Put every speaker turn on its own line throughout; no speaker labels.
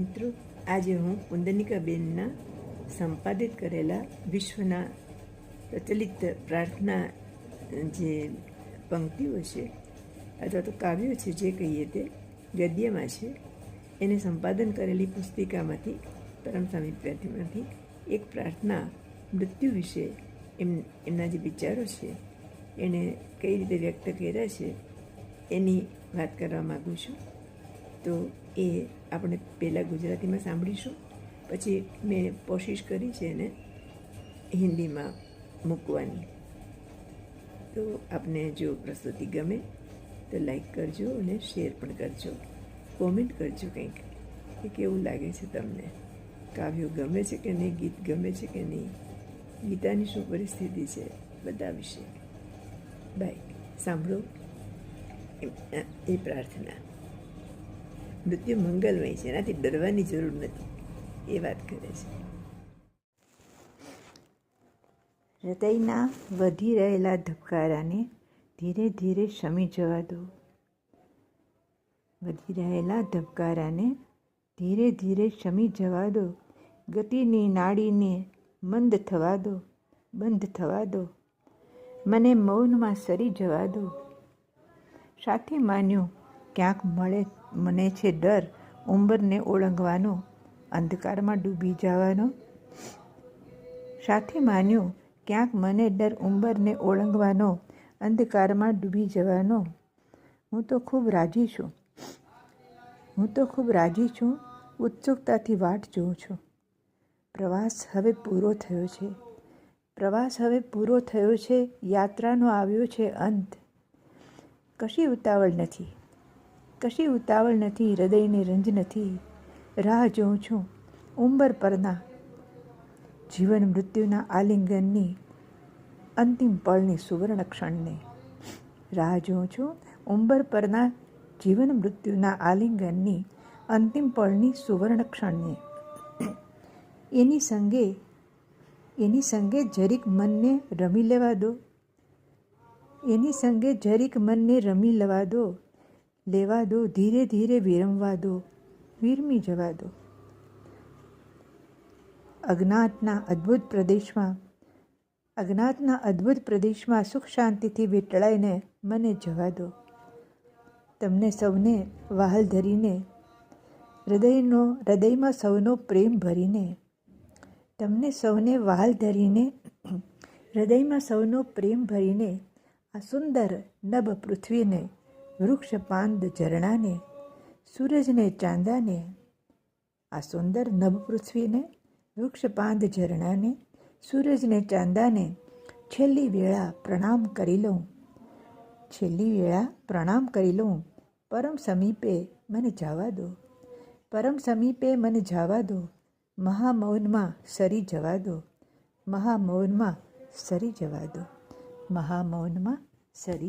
મિત્રો, આજે હું કુંદનિકાબેનના સંપાદિત કરેલા વિશ્વના પ્રચલિત પ્રાર્થના જે પંક્તિઓ છે અથવા તો કાવ્યો છે, જે કહીએ તે ગદ્યમાં છે, એને સંપાદન કરેલી પુસ્તિકામાંથી પરમ સામિપ્યમાંથી એક પ્રાર્થના મૃત્યુ વિશે એમના જે વિચારો છે એને કઈ રીતે વ્યક્ત કર્યા છે એની વાત કરવા માગું છું. તો એ આપણે પહેલાં ગુજરાતીમાં સાંભળીશું, પછી મેં કોશિશ કરી છે એને હિન્દીમાં મૂકવાની. તો આપને જો પ્રસ્તુતિ ગમે તો લાઈક કરજો અને શેર પણ કરજો, કોમેન્ટ કરજો કંઈક કે કેવું લાગે છે તમને, કાવ્યો ગમે છે કે નહીં, ગીત ગમે છે કે નહીં, ગીતાની શું પરિસ્થિતિ છે, બધા વિશે. બાય. સાંભળો એ પ્રાર્થના. મૃત્યુ મંગલમય છે, એનાથી ડરવાની જરૂર નથી, એ વાત કરે છે. હૃદયના વધી રહેલા ધબકારાને ધીરે ધીરે શમી જવા દો. વધી રહેલા ધબકારાને ધીરે ધીરે શમી જવા દો. ગતિની નાડીને મંદ થવા દો, બંધ થવા દો. મને મૌનમાં સરી જવા દો. સાથે માન્યો ક્યાંક મને છે ડર ઉંબરને ઓળંગવાનો, અંધકારમાં ડૂબી જવાનો. સાથે માન્યો ક્યાંક મને ડર ઉંબરને ઓળંગવાનો, અંધકારમાં ડૂબી જવાનો. હું તો ખૂબ રાજી છું, ઉત્સુકતાથી વાટ જોઉં છું. પ્રવાસ હવે પૂરો થયો છે, યાત્રાનો આવ્યો છે અંત. કશી ઉતાવળ નથી, હૃદયને રંજ નથી. રાહ જોઉં છું ઉંબર પરના જીવન મૃત્યુના આલિંગનની, અંતિમ પળની સુવર્ણ ક્ષણને. રાહ જોઉં છું ઉંબર પરના જીવન મૃત્યુના આલિંગનની, અંતિમ પળની સુવર્ણ ક્ષણને. એની સંગે જરીક મનને રમી લેવા દો. લેવા દો, ધીરે ધીરે વિરમી જવા દો. અજ્ઞાતના અદ્ભુત પ્રદેશમાં સુખ શાંતિથી વીંટળાઈને મને જવા દો. તમને સૌને વહાલ ધરીને, હૃદયમાં સૌનો પ્રેમ ભરીને. તમને સૌને વહાલ ધરીને, હૃદયમાં સૌનો પ્રેમ ભરીને. આ સુંદર નભ પૃથ્વીને, વૃક્ષ પાંદ ઝરણાને, સૂરજને ચાંદાને. આ સુંદર નભ પૃથ્વીને, વૃક્ષ પાંદ ઝરણાને, સૂરજને ચાંદાને. છેલ્લી વેળા પ્રણામ કરી લઉં. પરમ સમીપે મને જવા દો. મહામૌનમાં સરી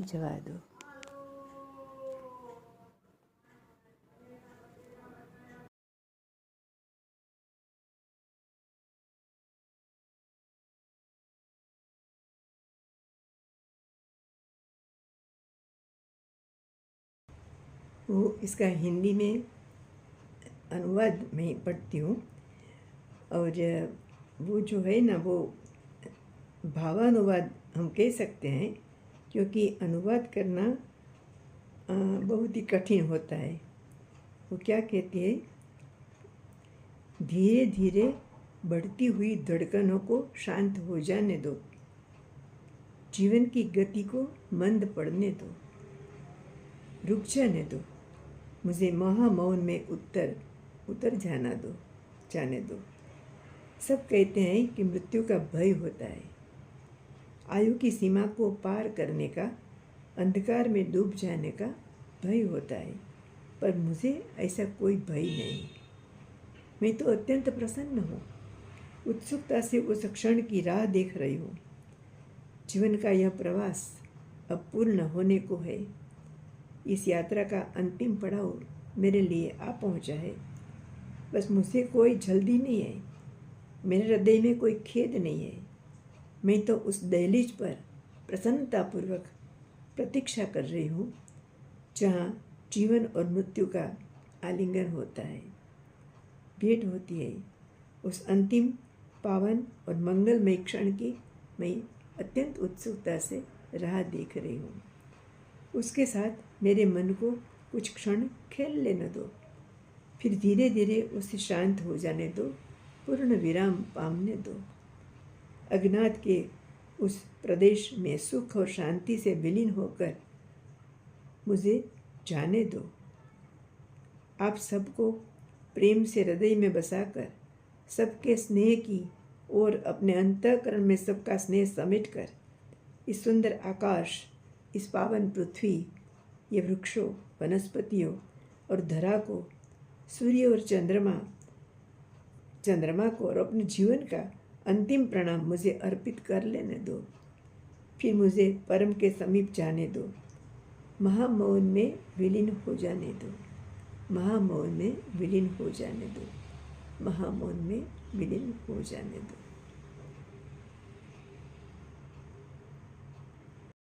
જવા દો. वो इसका हिंदी में अनुवाद मैं पढ़ती हूँ, और वो जो है ना, वो भावानुवाद हम कह सकते हैं, क्योंकि अनुवाद करना बहुत ही कठिन होता है. वो क्या कहती है, धीरे धीरे बढ़ती हुई धड़कनों को शांत हो जाने दो. जीवन की गति को मंद पड़ने दो, रुक जाने दो. मुझे महामौन में उतर जाने दो. सब कहते हैं कि मृत्यु का भय होता है, आयु की सीमा को पार करने का, अंधकार में डूब जाने का भय होता है, पर मुझे ऐसा कोई भय नहीं. मैं तो अत्यंत प्रसन्न हूँ, उत्सुकता से उस क्षण की राह देख रही हूँ. जीवन का यह प्रवास अब पूर्ण होने को है. इस यात्रा का अंतिम पड़ाव मेरे लिए आ पहुँचा है. बस मुझे कोई जल्दी नहीं है, मेरे हृदय में कोई खेद नहीं है. मैं तो उस दहलीज पर प्रसन्नतापूर्वक प्रतीक्षा कर रही हूँ, जहाँ जीवन और मृत्यु का आलिंगन होता है. भेंट होती है। उस अंतिम पावन और मंगलमय क्षण की मैं अत्यंत उत्सुकता से राह देख रही हूँ। उसके साथ मेरे मन को कुछ क्षण खेल लेने दो, फिर धीरे धीरे उसे शांत हो जाने दो, पूर्ण विराम पामने दो। अज्ञात के उस प्रदेश में सुख और शांति से विलीन होकर मुझे जाने दो। आप सबको प्रेम से हृदय में बसाकर, सबके स्नेह की और अपने अंतःकरण में सबका स्नेह समेटकर इस सुंदर आकाश, इस पावन पृथ्वी, ये वृक्षों, वनस्पतियों और धरा को, सूर्य और चंद्रमा को और अपने जीवन का अंतिम प्रणाम मुझे अर्पित कर लेने दो। फिर मुझे परम के समीप जाने दो, महामौन में विलीन हो जाने दो, महामौन में विलीन हो जाने दो, महामौन में विलीन हो जाने दो।